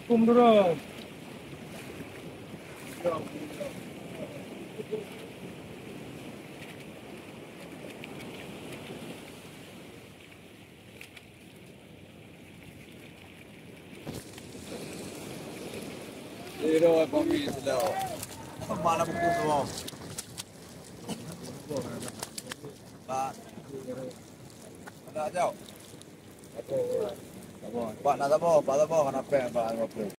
Kumdura. Zero apa ni sudah. Mana buku semua. Pak. Ada jauh. Pak nak apa? Pak apa? Kenapa? Pak apa?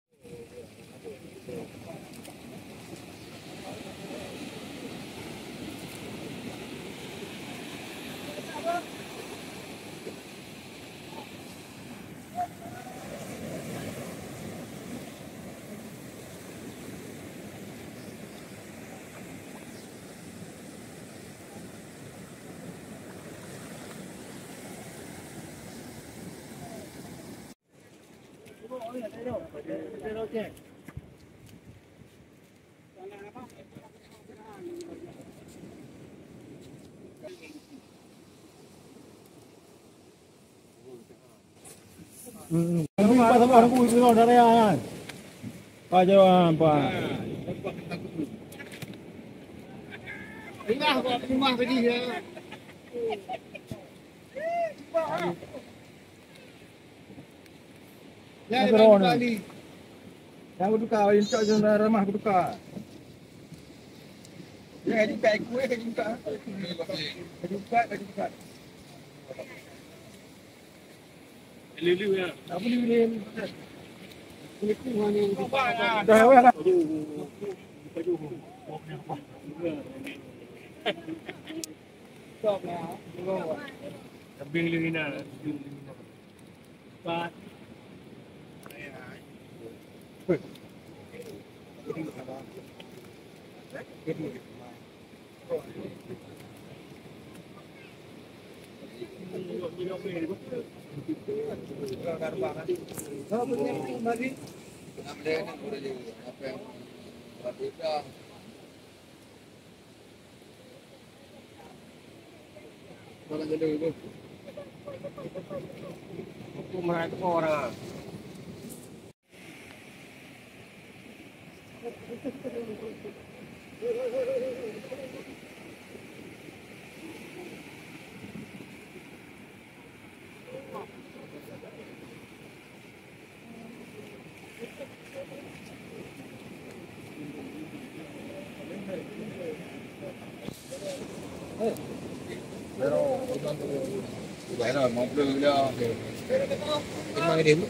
Tapi empat sama aku itu kau dari kan. Pak jawab pak. Rumah kok rumah tadi ya. Ya, Bali. Yang aku tukar, yang cak jom ramah aku tukar. Ya, di bag gue juga. Juga. Lulu ya. Apa ni lulu? Itu mana yang Dah awak kan. stop lah. Kambing lagi nak. Pak. Aku merasa orang. Vậy rồi, một đường cho. Cái mai điểm.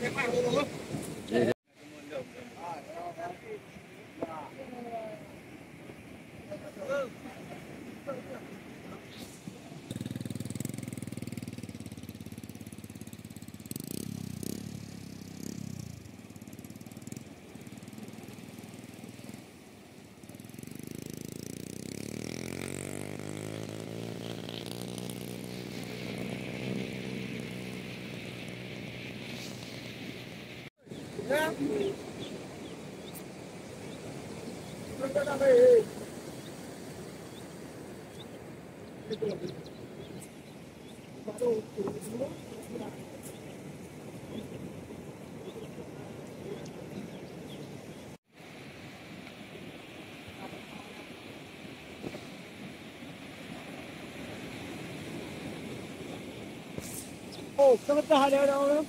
Oh, kebetulan ada orang.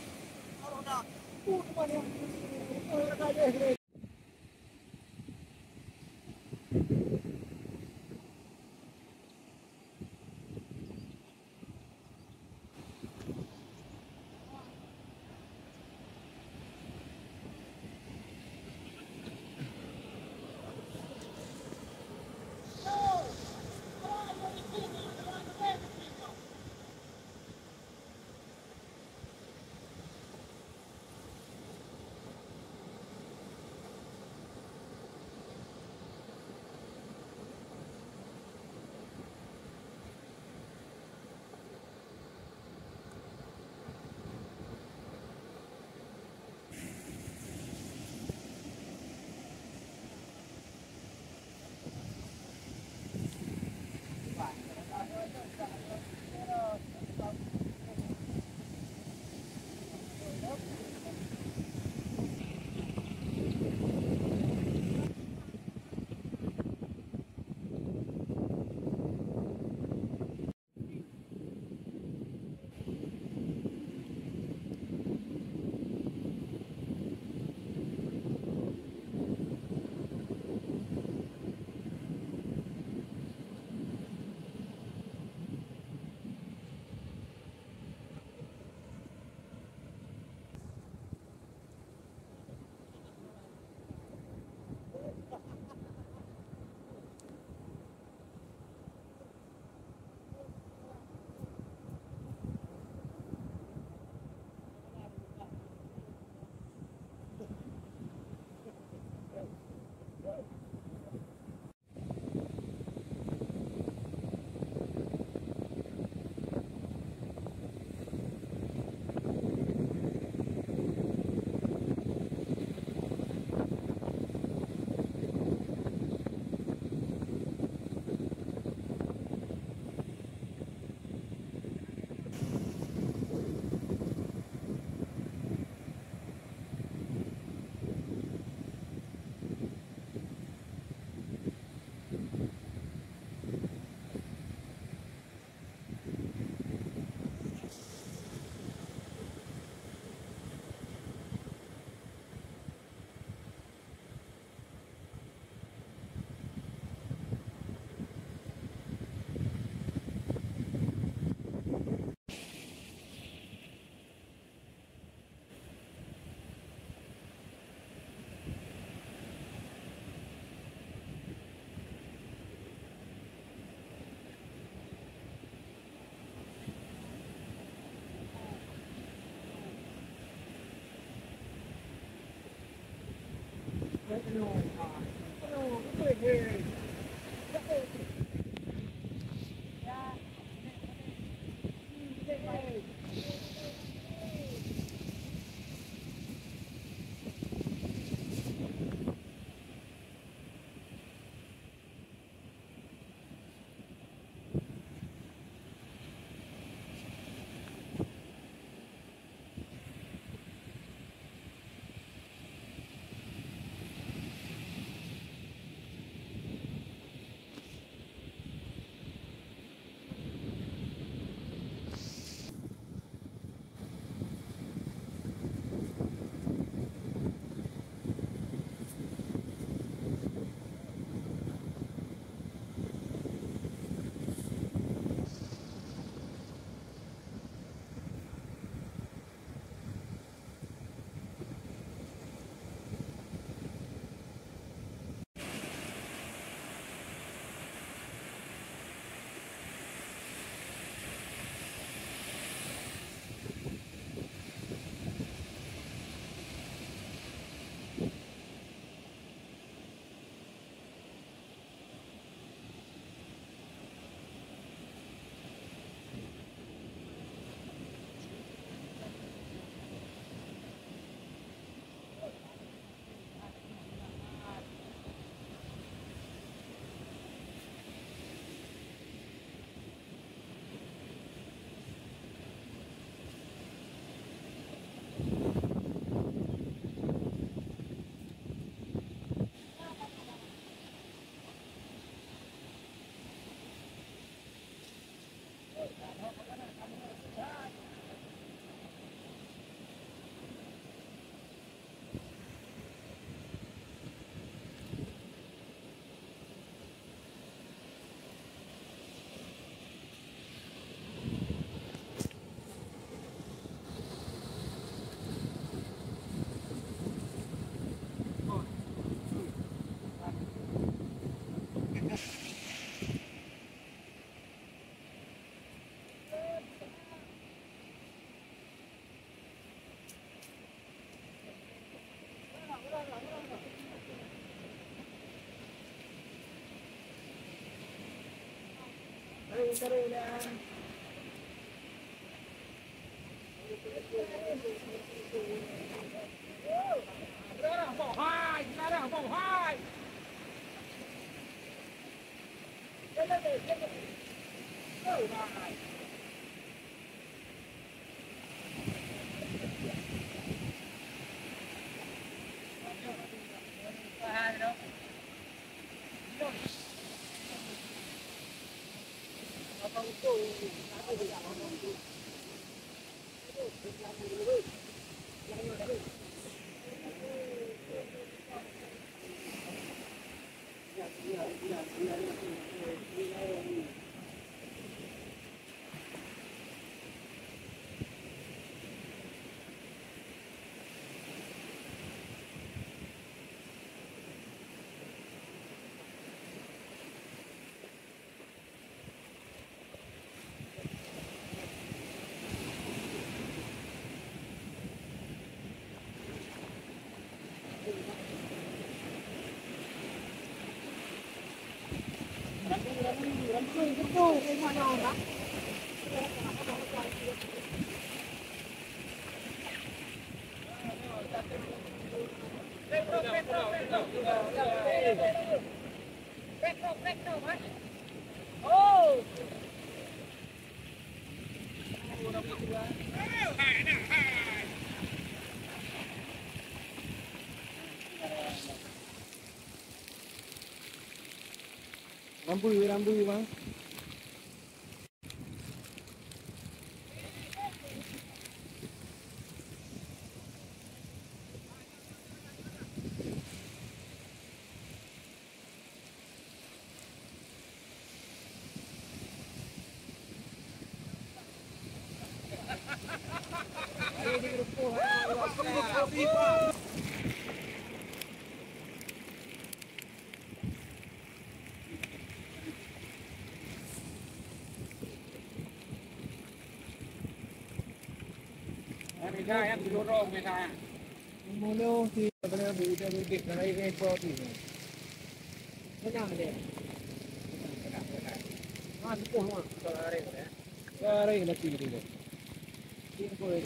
Rambu bang.ไม่ได้ครับโดนโรคไม่ได้ Mulu si boleh dia duduk dari ekor tu. Senang dia. Sepuh mah. Kalau hari tu. Sekarang lagi dia. Ini boleh.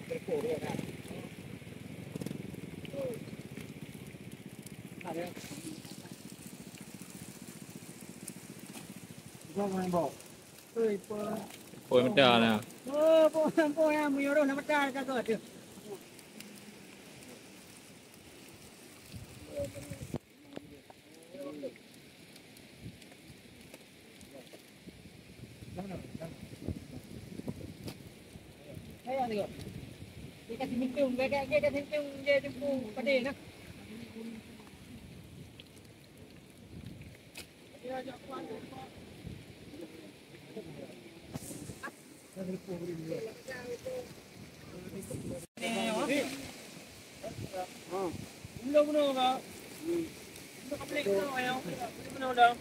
Berkor dia kan. Ada. Kau main bawa. Ôi mất đà nè. Po yang muyoro na mata ka ko tu. Saya ni ko. Dia kasi mintum, dia kasi mintum dia jumpa pada nak. Benar-benar ka. Benar kaplik na kayo. Benar daw.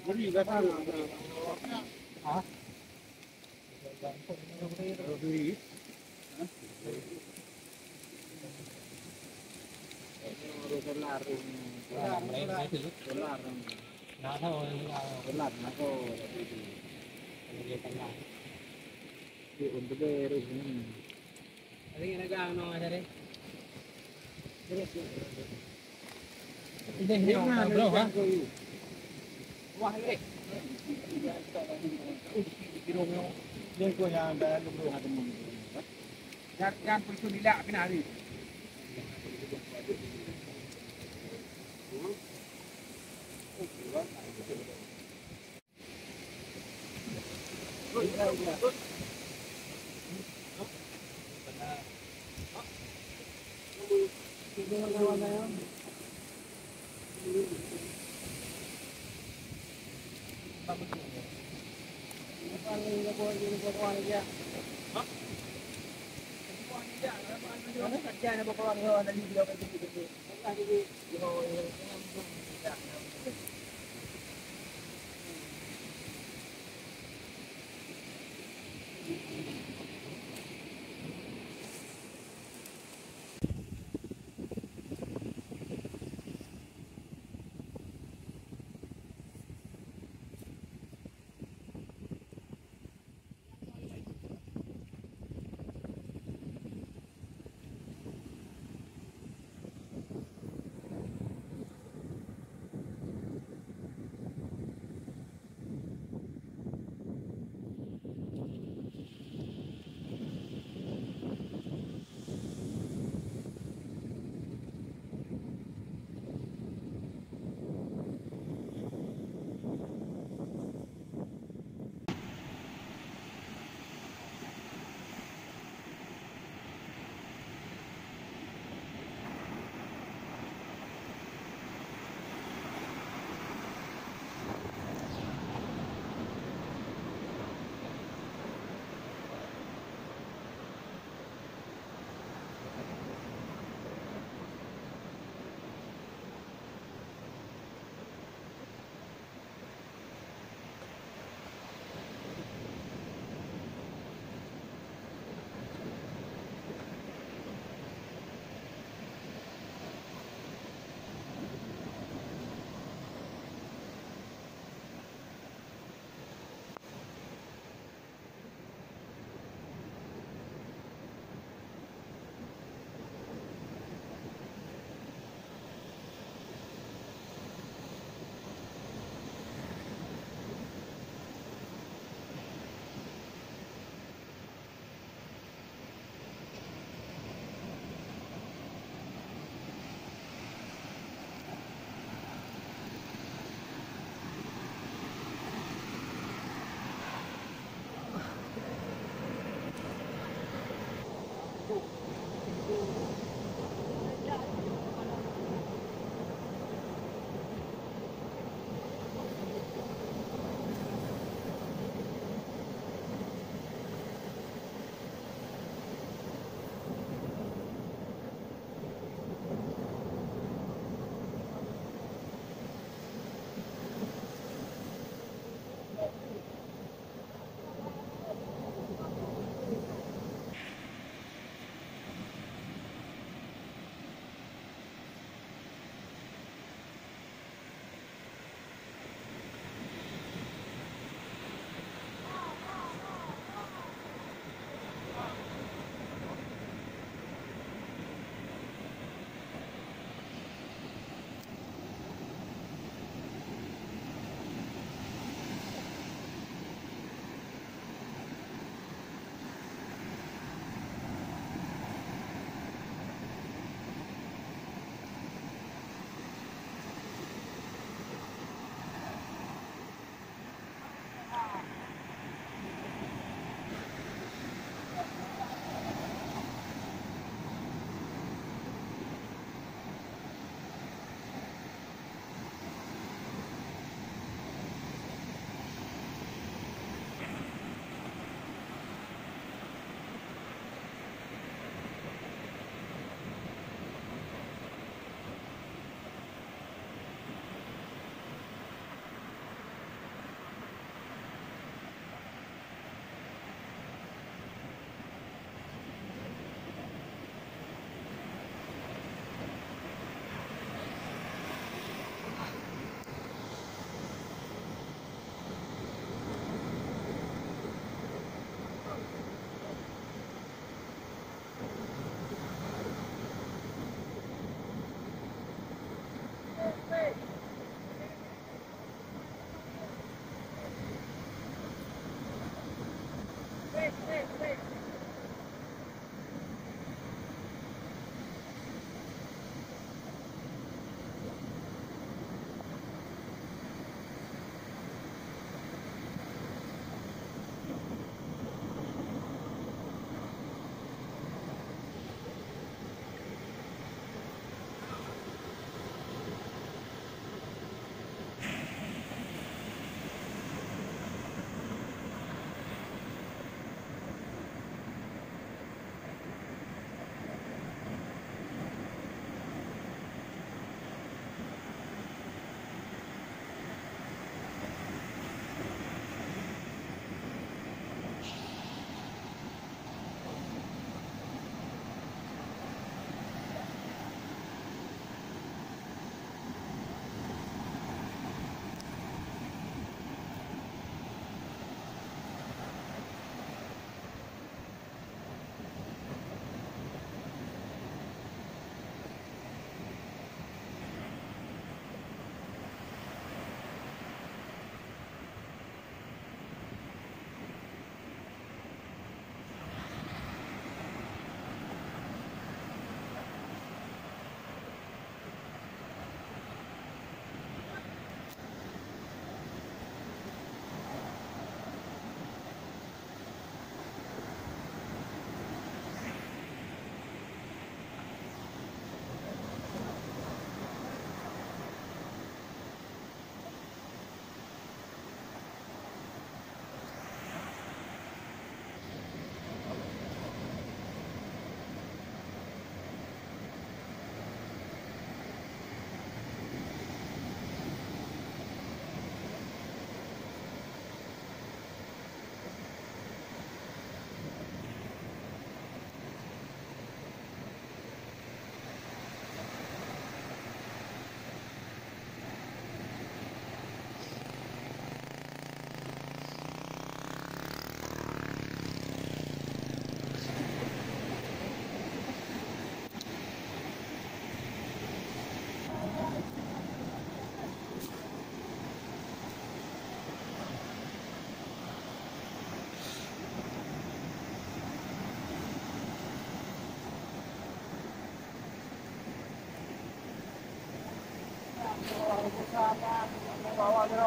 Jadi dah tahu. Ah. Beli. Dolar. Dolar. Nah, tahu dolar aku. Untuk beres ini. Ada yang nak ano ada ni. Ini mana bro? Ha? Wah ni. Dia kau yang dah lu bro ada mun. Jangan pergi dilak kena hari.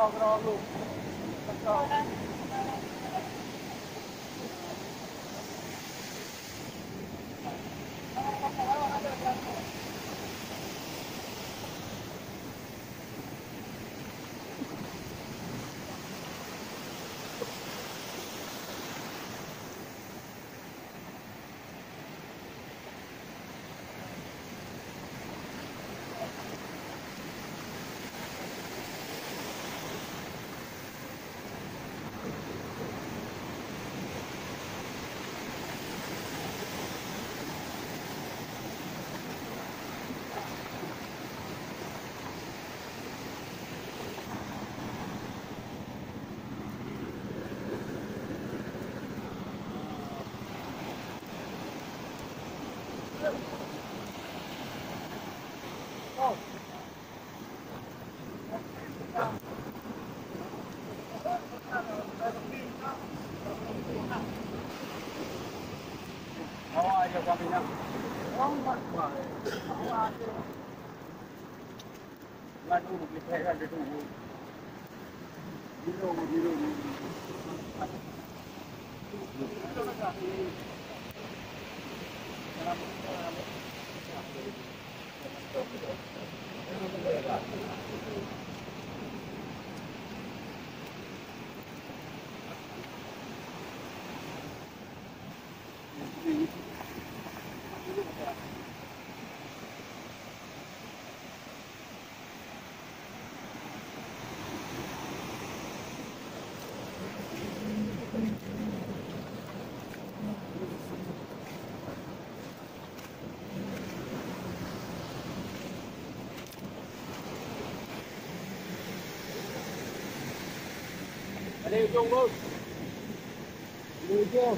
Gerok lu. Bawa aja kaminya. Lalu kita ada dulu. Biru. Ở đây chung luôn. Đi chưa?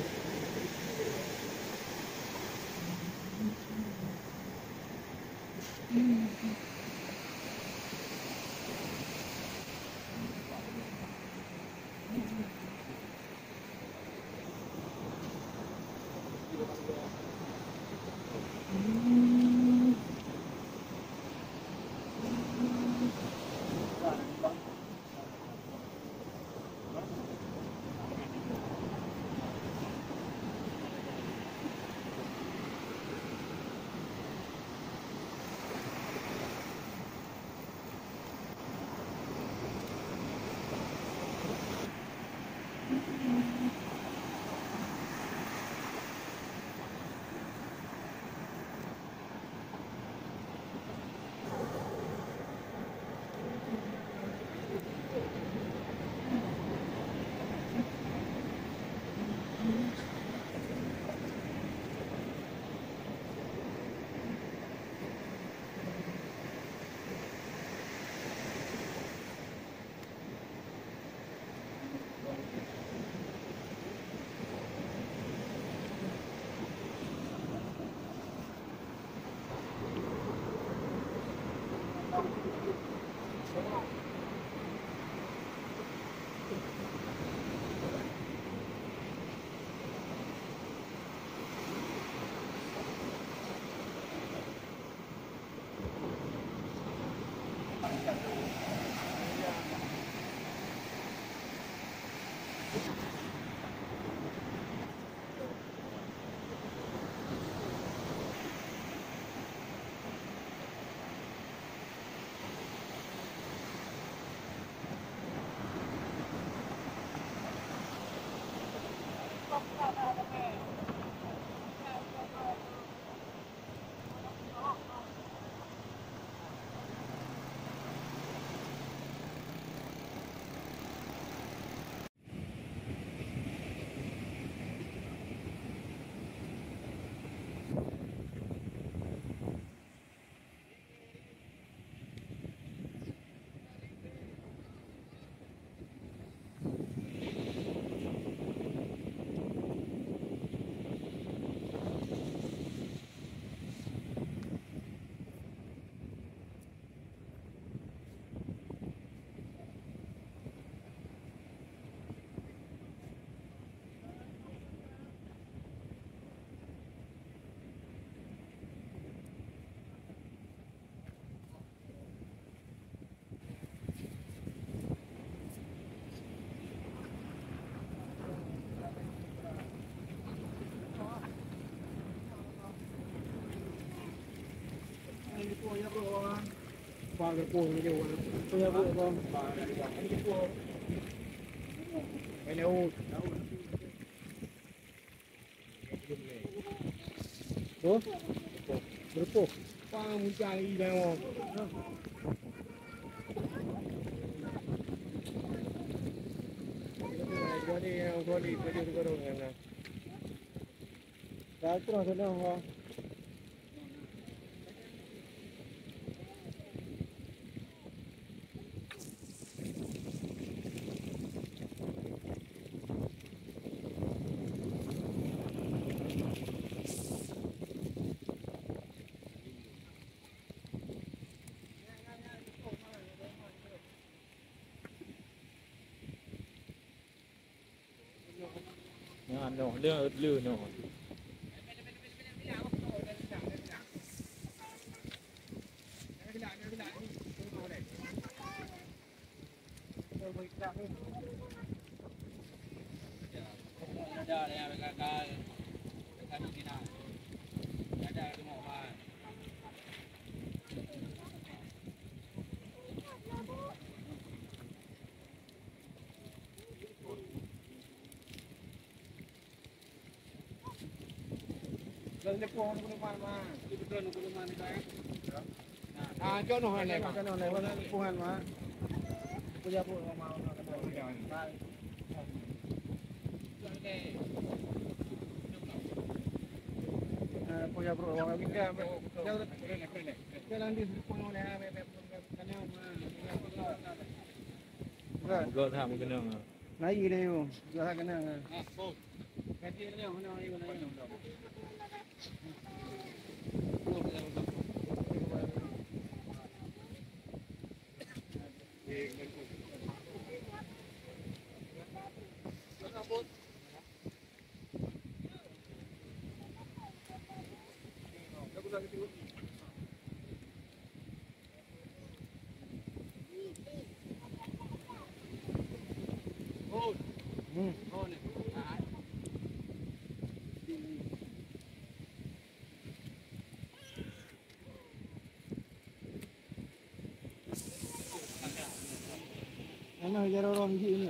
cái cuồng cái điều bây giờ vụ không cái nêu bố bố bố qua muốn chạy đi đâu có đi có đi có đâu này đã cũng là thế nào không ngàn nổเรื่องอึดลือหนอ ada yang gagal kami tidak ada kemauan Lần này con cũng mà cái bên cũng mà này à chỗ nào này cái nào này vẫn phụ hành mà bây giờ phụ màu nó cái punya perubahan kita jalan di sekolah ya kan ก็ทำกันเรื่องอ่ะ naik ini yo jalan kena Kasi ini mana ini mana ini Oh, nih. Ano jaro orang ji ni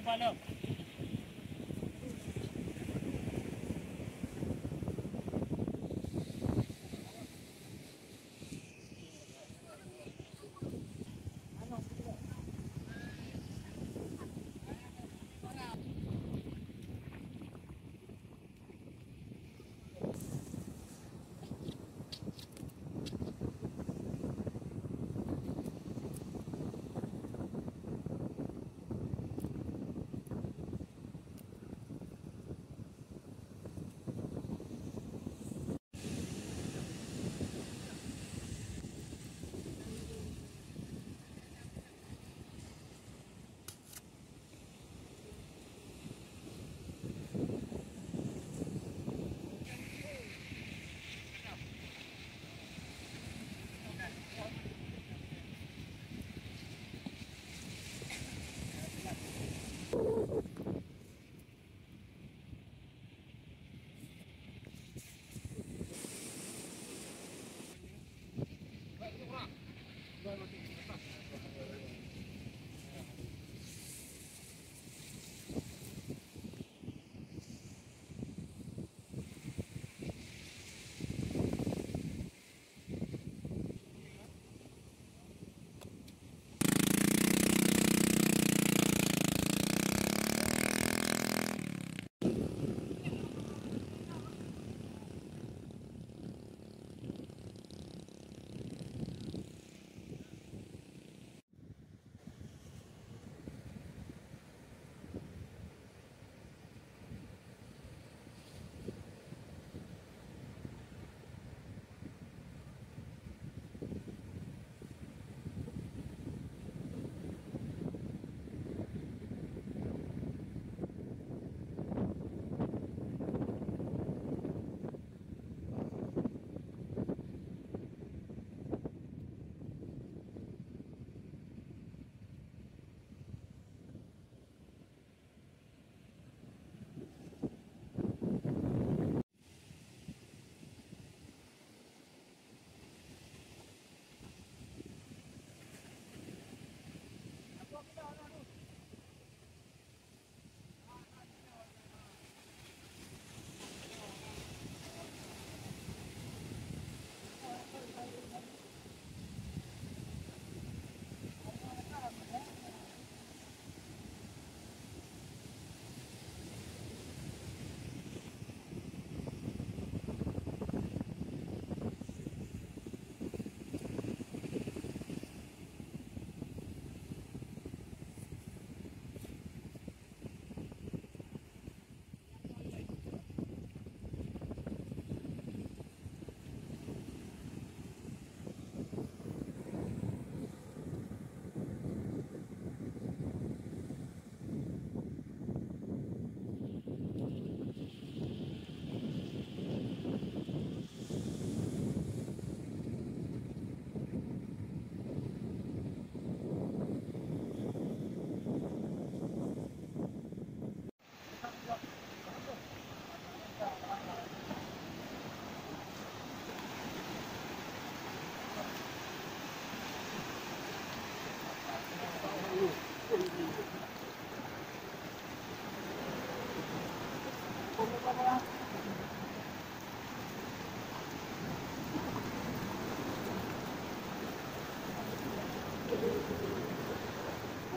Paano?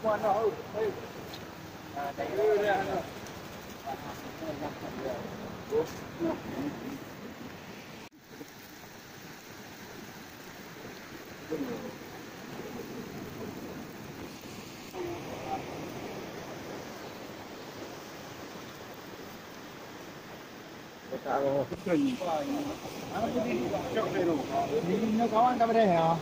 Ini kawan tak ada ya.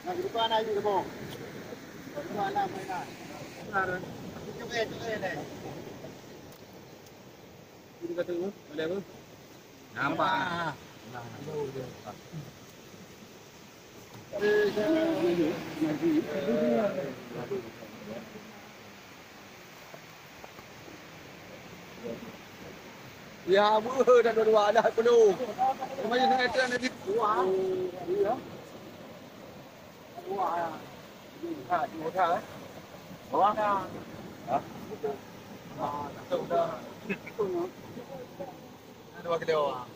Nah, di depan aja tu, Bang. Di depan lah mainan. Benar. Cukai deh. Ini kata apa? Boleh apa? Nampak. Ya, dah dua-dua dah penuh. Kemarin dengan itu nanti dua. Iya. Dua ya. Dua dah. Dua dah. Hah? Satu dah. Dua kilo.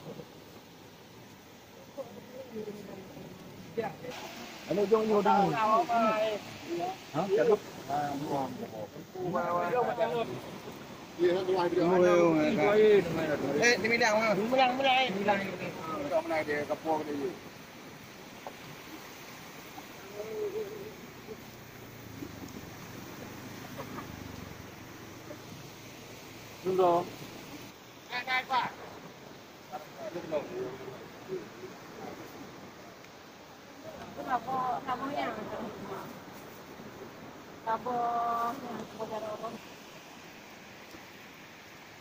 Ano jong mo dang? Hah? Kalut. Iya, satu lagi dia. Di Midang mana? Mulang. Tak mana dia kapur dia. Tunggu. Pak. Kenapa kamu yang Kamu yang kemudian orang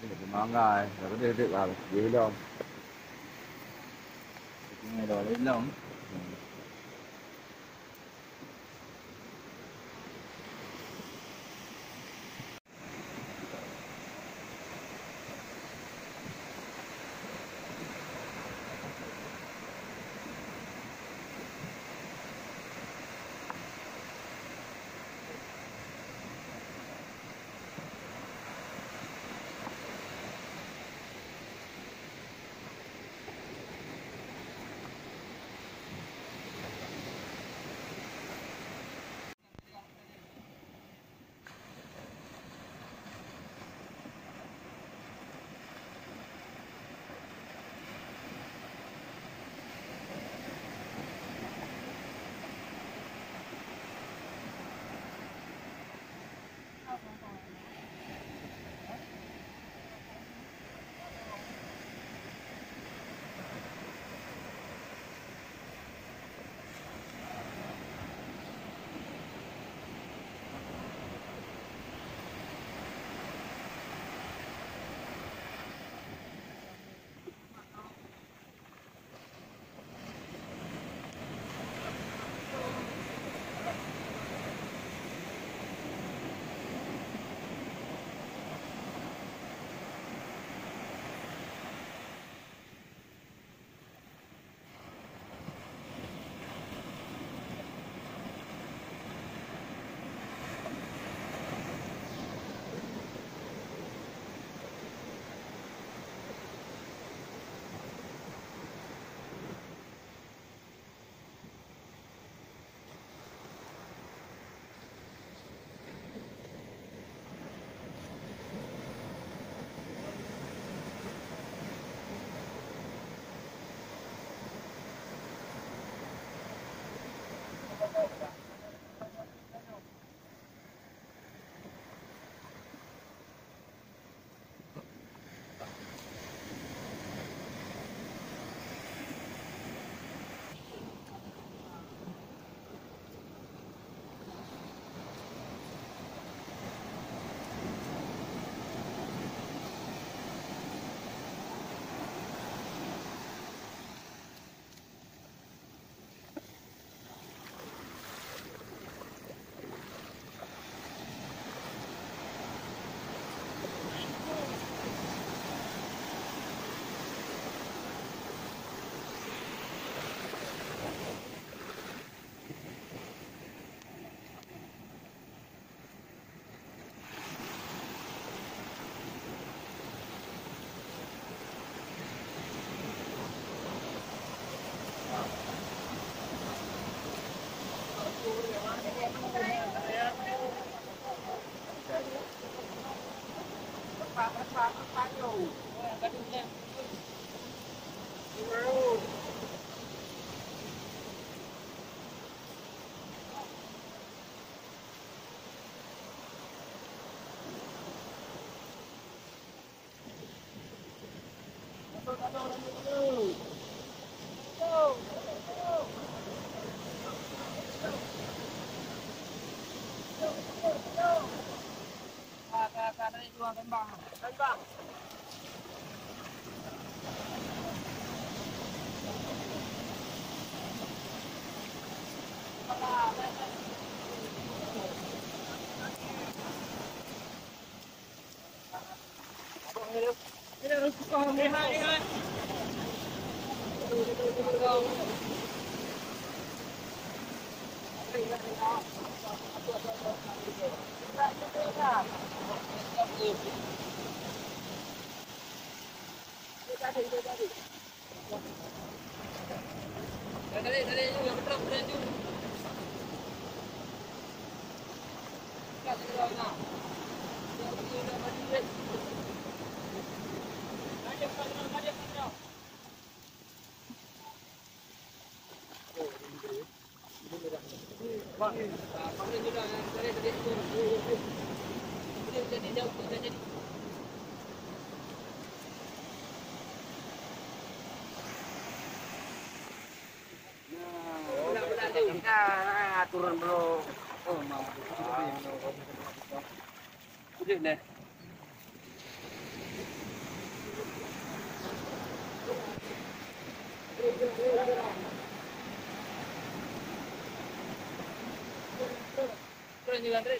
Ini mangai, rồi có đi vào dưới đâu. Ngay đó lên lắm. Turun bro. Oh, mau. Udah deh. Turun juga Andre.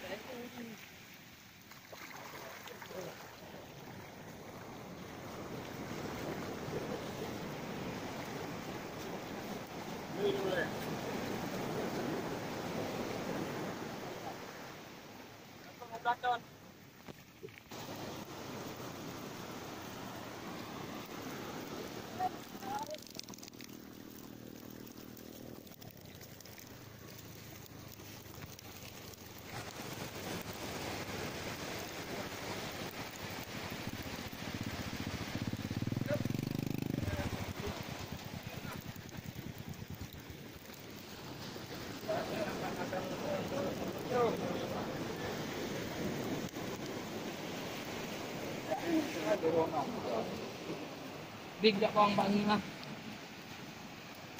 Big dah kong bangi mah.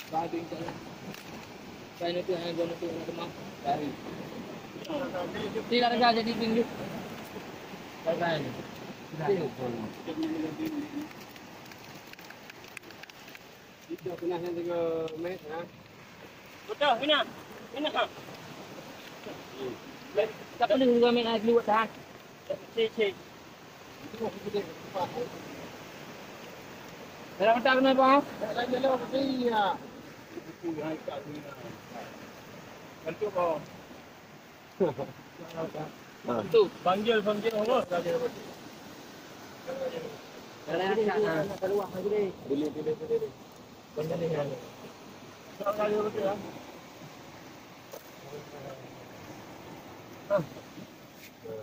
Bading jalan. Saya itu hanya guna tu rumah dari. Tidak ada jadi pinggir. Bagai. Itu kenanya 3 menit ha. Betul, mina. Mina. Siapa ni juga main air luat dah. Cek. Dalam mata kena apa? Jalan ni ya. Bantu kau. Tu. Panggil Allah. Dalam keluar lagi deh. Boleh. Banyak ni kan. Tak kali betul ya.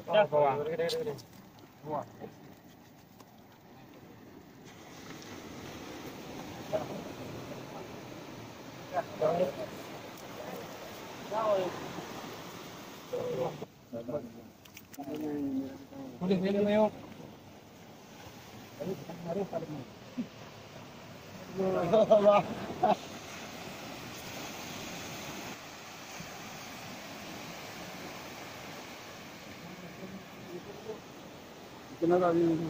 Dah bawah. Semua. Boleh mayok. Kenapa ini?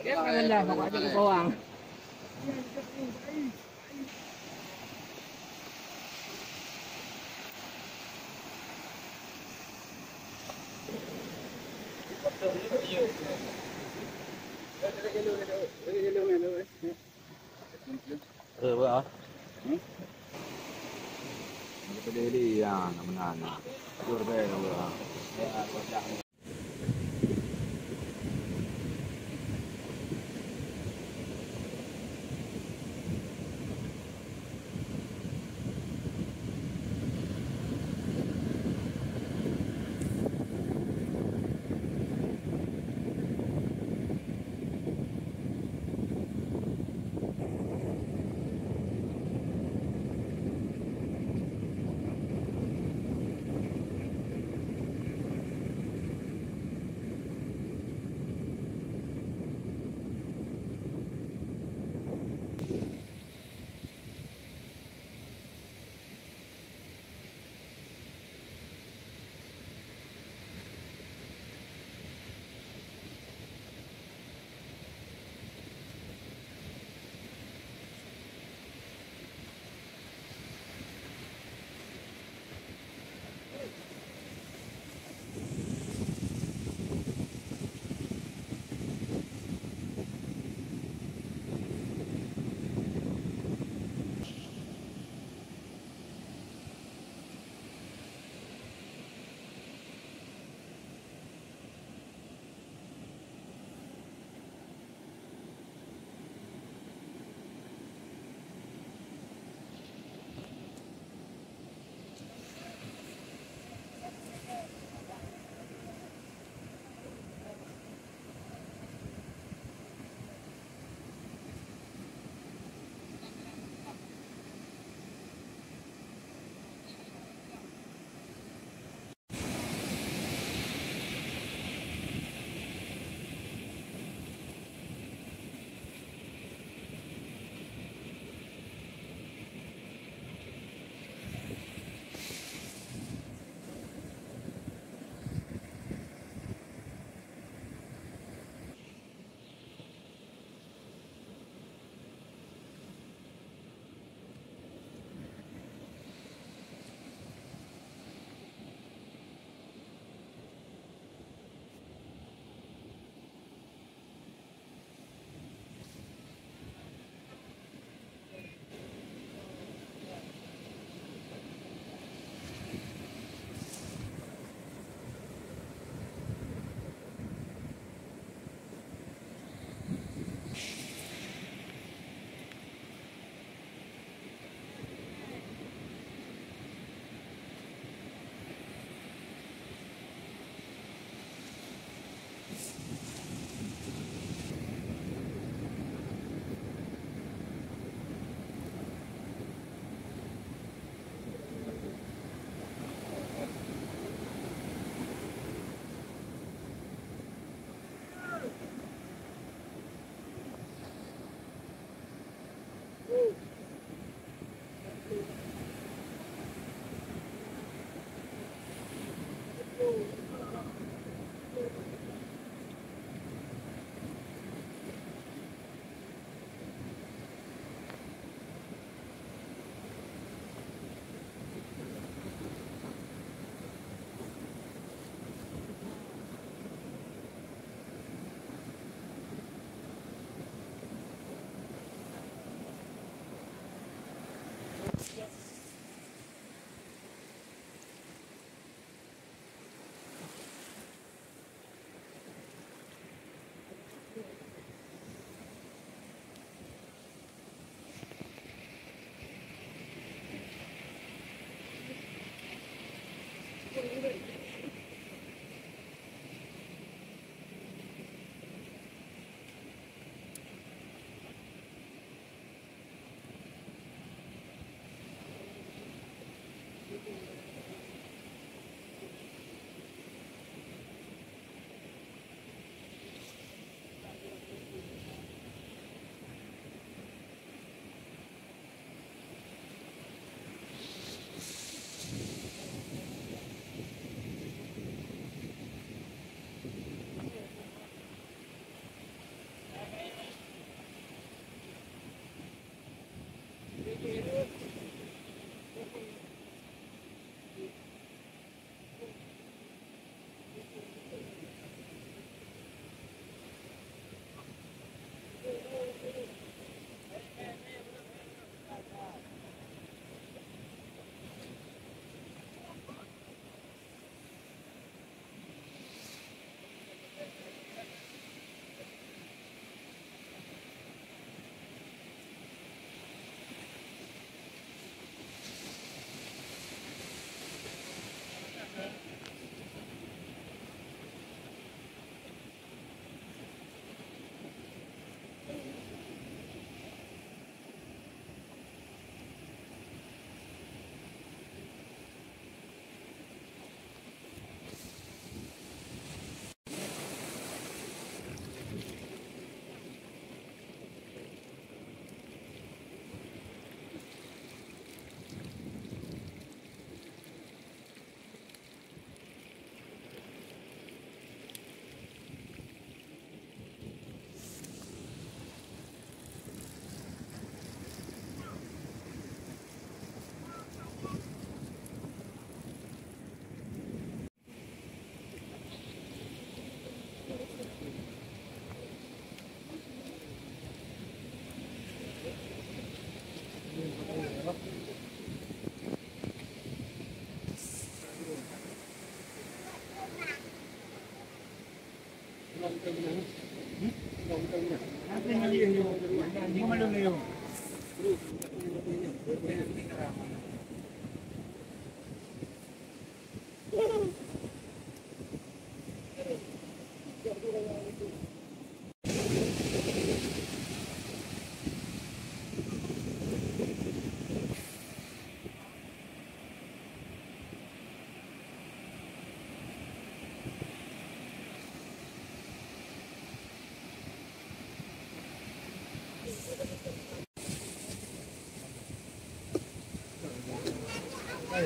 Dia rendah bawa aja ke bawah. Ba? Berdiri ya, mana-mana. Tur be ba. Ya, kocak.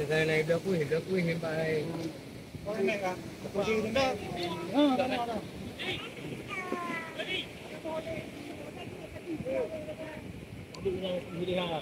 Đây này được quy hiện bài. Đi ha.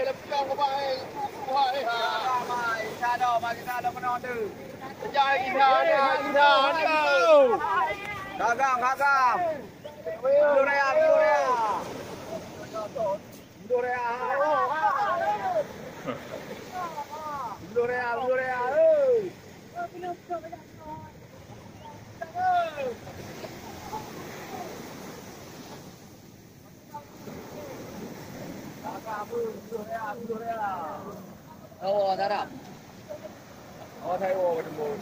Lepaskan kau baik. Kuat eh. Ramai. Kita ada menang tu. Jangan kita. Gagang. Gloria. Oh, darah. Oh, thay ô cái mồm.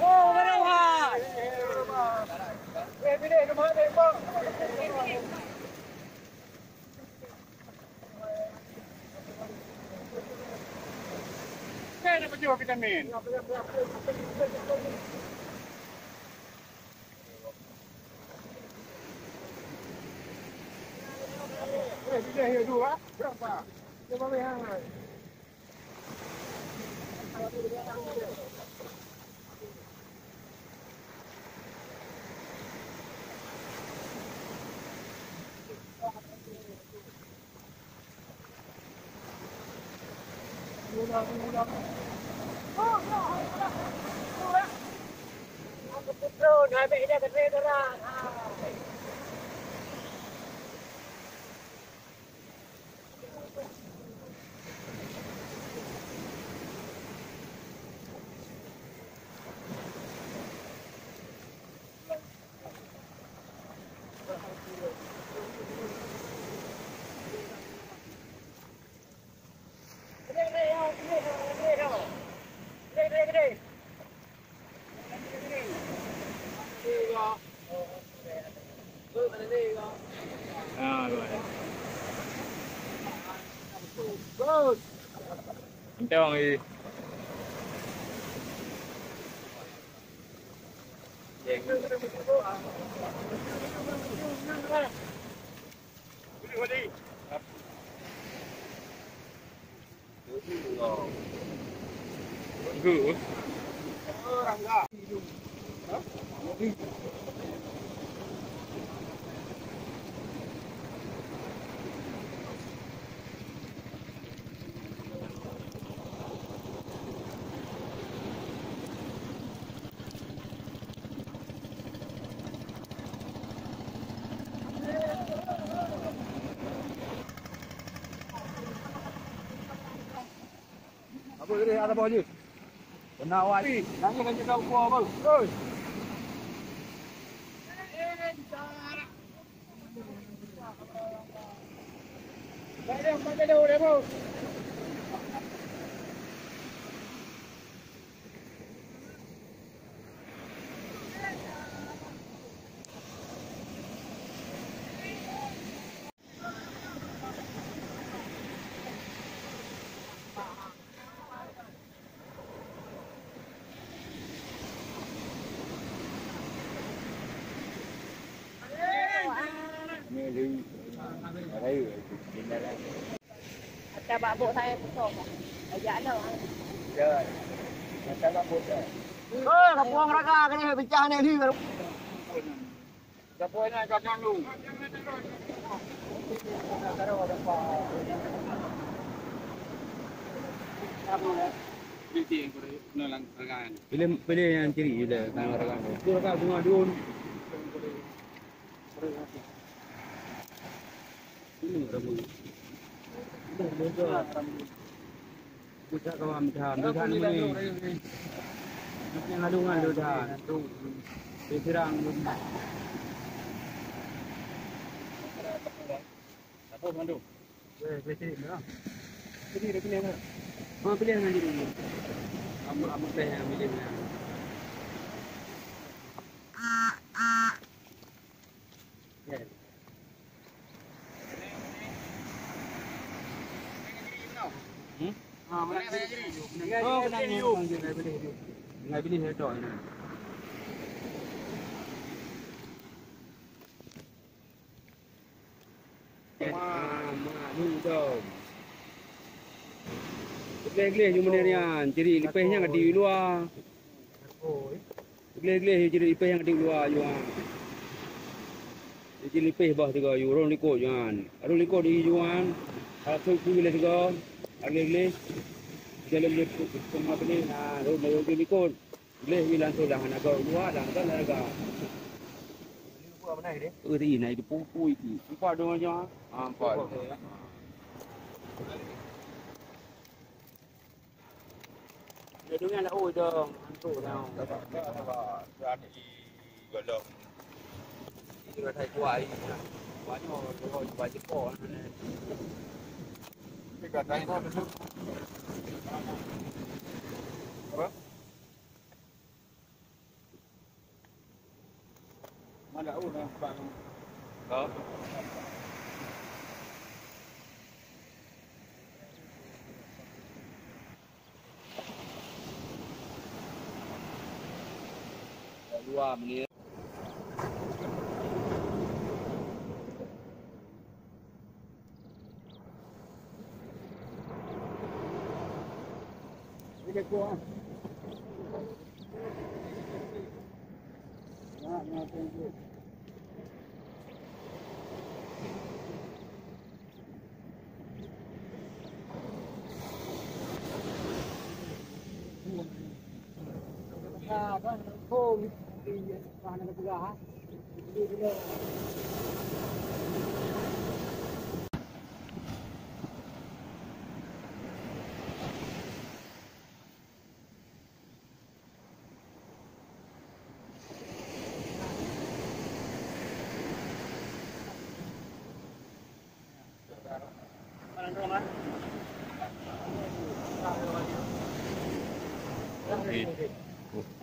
Oh, mana wah? Về cái này nó mới đây không? Cái này có vitamin. Cái hiểu đủ á? Không phải. Cái bao nhiêu hàng này? Nói vậy là cái phê đó ra. Anh Teo đi. Gửi. Apa dia ada bawah je? Benar awak. Jangan kan cakap kuah apa. Oi. Pakai dia bau. Kita bawa bot saya kosong. Ajak dah. Trời. Kita tak buat dah. Kapuang raga kena pecah ni ni. Kapuang ni kacang lu. Pilih yang kiri je dah. Kan orang tu. Tu raga bunga diun. Ini ramu. Bukan kawan dah. Bukan ni. Yang ngadungan tu dah. Tu. Berserang. Apa mandu? Pilih dah. Pilih mana? Oh, pilih yang diri. Amu pilih yang pilih. Mana saya jadi? Oh, kena ngai pilih head ini. Betul. Geleh-geleh cuma ni jadi lepasnya kat di luar. Geleh-geleh jadi lepas yang di luar jual. Jadi lepas bah juga orang likut jual. Orang likut di jual. Kalau tu pilih juga. Geleh-geleh. Jalan dia semua ni. Nah, orang likut. Geleh bilang tu dah nak luar dah kan harga. Ni naik tu pupu iki. Empat dong aja. Empat. Dia dengar lah dong. Antuk dah. Berani golong. Ini dah thay kuai. Kuai ni orang kuai jepol. Ini katanya kau betul. Apa? Mana orang bang? Kau? Luar ni. Ini kuah. Nah, tunggu. Nah, kan kau di mana juga ha? Di dulu.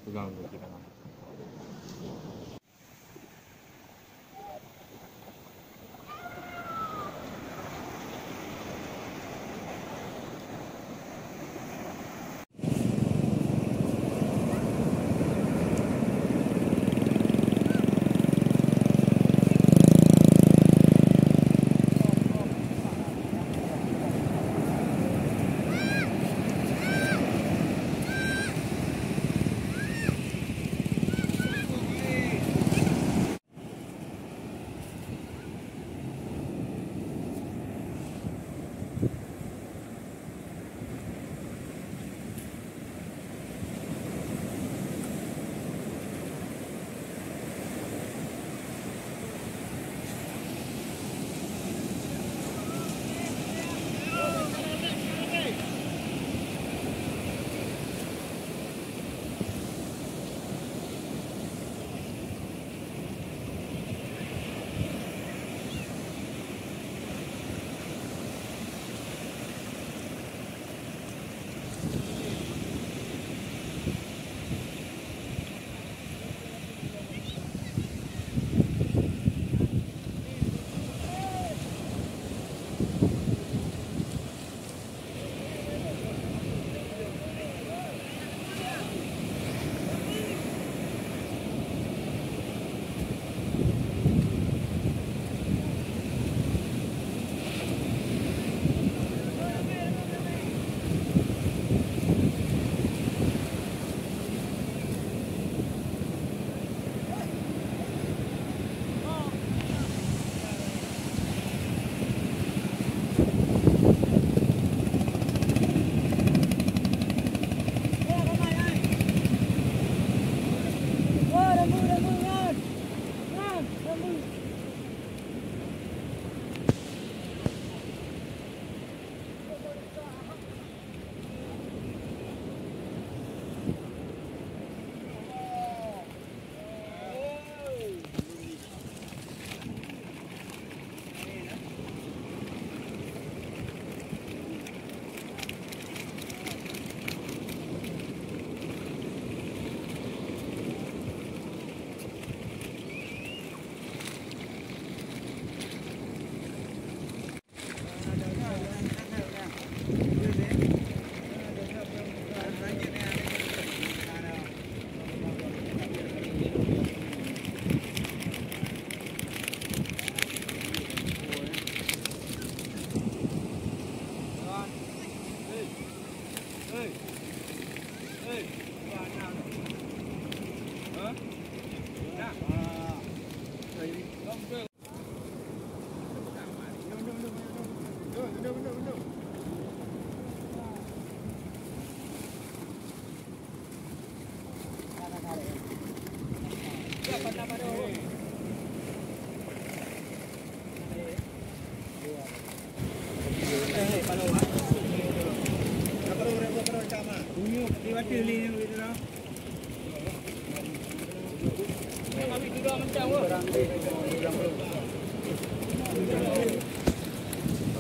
Pegang dulu kita.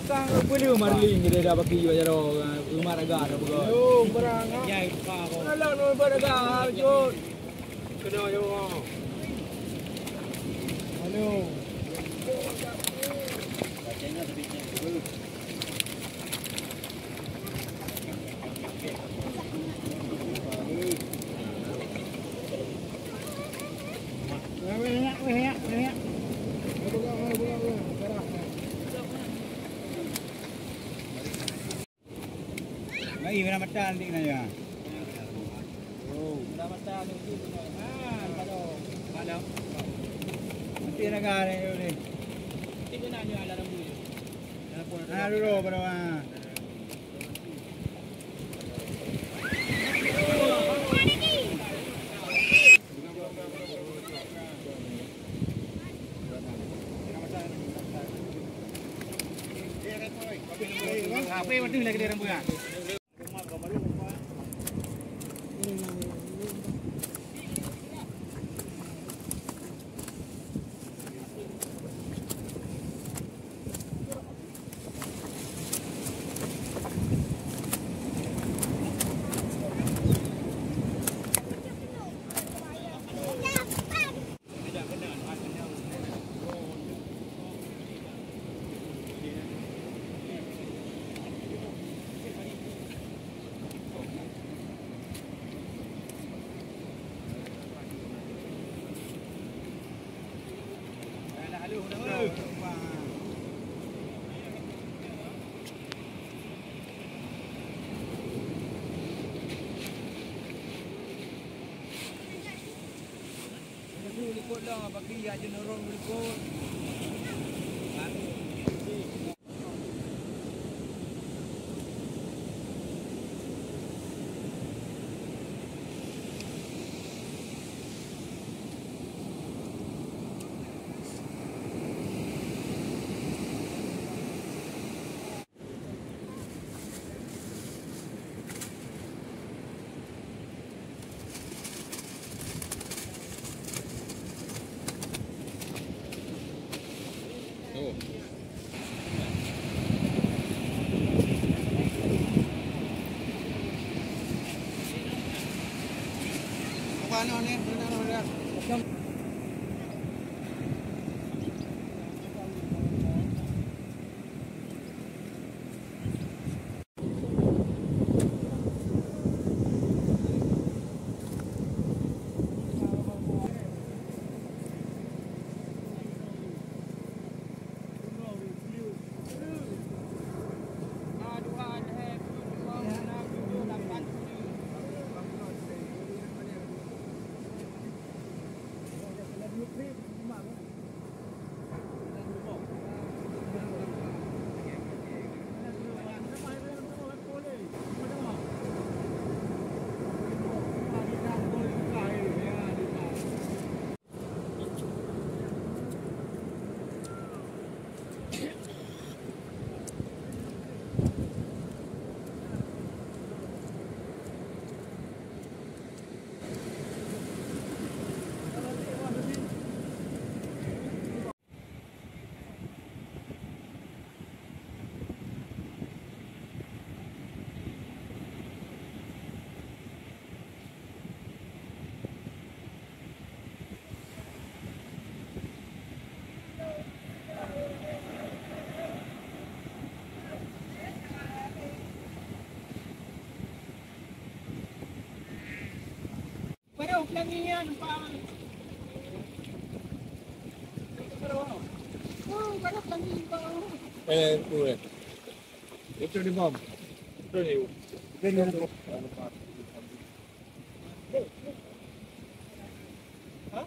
Tang boleh marling dia dah bagi aja rumah raga dah betul. Yo barang. Nyai pa ko. Alah no baraga jod. Kena yo. Halo. Bacanya sedikit dulu. Mai mana matan dik naya. Oh, mana matan ni tu ni. Pado. Pado. Mesti negara ni. Tiga nanya ala rambu. Dulu pado ah. Apa yang penting lagi dia rambu ah. Ikut lah bagi aja nurun ikut. Ano ni? Langian pa. Oh, banyak langin pa. Kuret. Ito di bom. Ito ni. Ito ni. Ha?